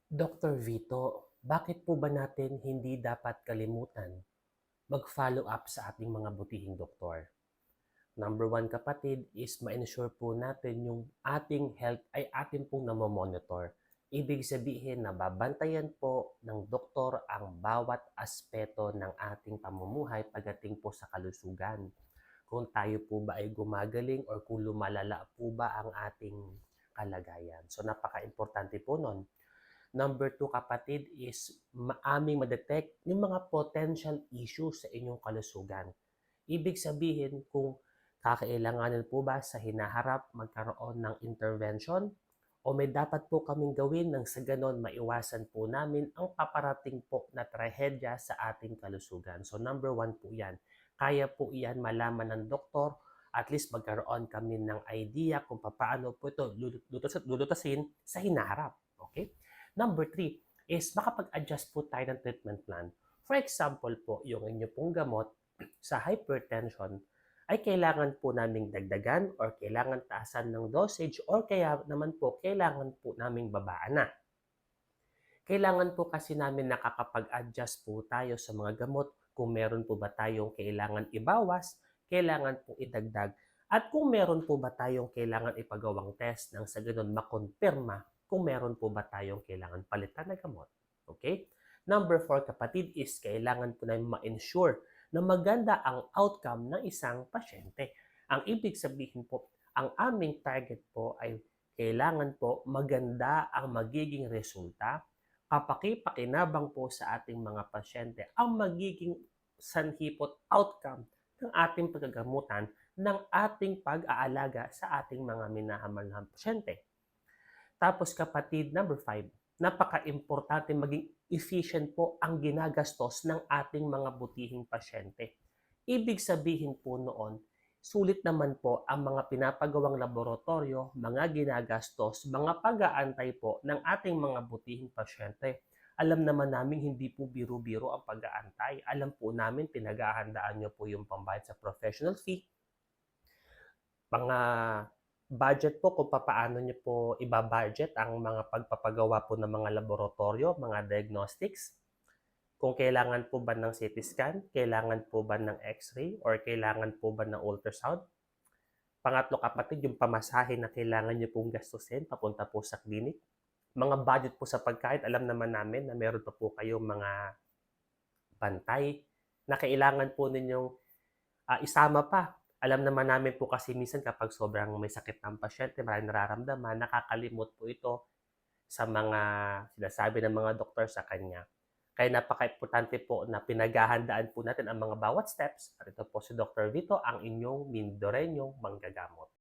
Dr. Vito, bakit po ba natin hindi dapat kalimutan mag-follow up sa ating mga butihing doktor? Number one kapatid is ma-ensure po natin yung ating health ay atin pong namomonitor. Ibig sabihin na babantayan po ng doktor ang bawat aspeto ng ating pamumuhay pagdating po sa kalusugan. Kung tayo po ba ay gumagaling or kung lumalala po ba ang ating kalagayan. So napaka-importante po nun. Number two, kapatid, is aming madetect yung mga potential issues sa inyong kalusugan. Ibig sabihin kung kakailanganin po ba sa hinaharap magkaroon ng intervention o may dapat po kaming gawin nang sa ganon maiwasan po namin ang paparating po na trahedya sa ating kalusugan. So number one po yan. Kaya po yan malaman ng doktor, at least magkaroon kami ng idea kung paano po ito lulutasin sa hinaharap. Okay? Number three is makapag-adjust po tayo ng treatment plan. For example po, yung inyo pong gamot sa hypertension ay kailangan po naming dagdagan or kailangan taasan ng dosage or kaya naman po kailangan po naming babaan na. Kailangan po kasi namin nakakapag-adjust po tayo sa mga gamot kung meron po ba tayong kailangan ibawas, kailangan po idagdag, at kung meron po ba tayong kailangan ipagawang test nang sa ganun makonfirma kung meron po ba tayong kailangan palitan na gamot. Okay? Number 4 kapatid is kailangan po namin ma-ensure na maganda ang outcome ng isang pasyente. Ang ibig sabihin po, ang aming target po ay kailangan po maganda ang magiging resulta, kapaki-pakinabang po sa ating mga pasyente ang magiging sanhipot outcome ng ating paggagamutan ng ating pag-aalaga sa ating mga minamahal na pasyente. Tapos kapatid, number 5, napaka-importante maging efficient po ang ginagastos ng ating mga butihing pasyente. Ibig sabihin po noon, sulit naman po ang mga pinapagawang laboratorio, mga ginagastos, mga pag-aantay po ng ating mga butihing pasyente. Alam naman namin hindi po biro-biro ang pag-aantay. Alam po namin pinaghahandaan nyo po yung pambayad sa professional fee, mga budget po kung paano nyo po ibabudget ang mga pagpapagawa po ng mga laboratorio, mga diagnostics. Kung kailangan po ba ng CT scan, kailangan po ba ng X-ray, or kailangan po ba ng ultrasound. Pangatlo kapatid, yung pamasahe na kailangan nyo pong gastusin papunta po sa clinic. Mga budget po sa pagkain, alam naman namin na meron pa po kayong mga bantay na kailangan po ninyong isama pa. Alam naman namin po kasi minsan kapag sobrang may sakit ng pasyente, maraming nararamdaman, nakakalimot po ito sa mga sinasabi ng mga doktor sa kanya. Kaya napaka-importante po na pinaghahandaan po natin ang mga bawat steps. At ito po si Dr. Vito, ang inyong Mindoreñong manggagamot.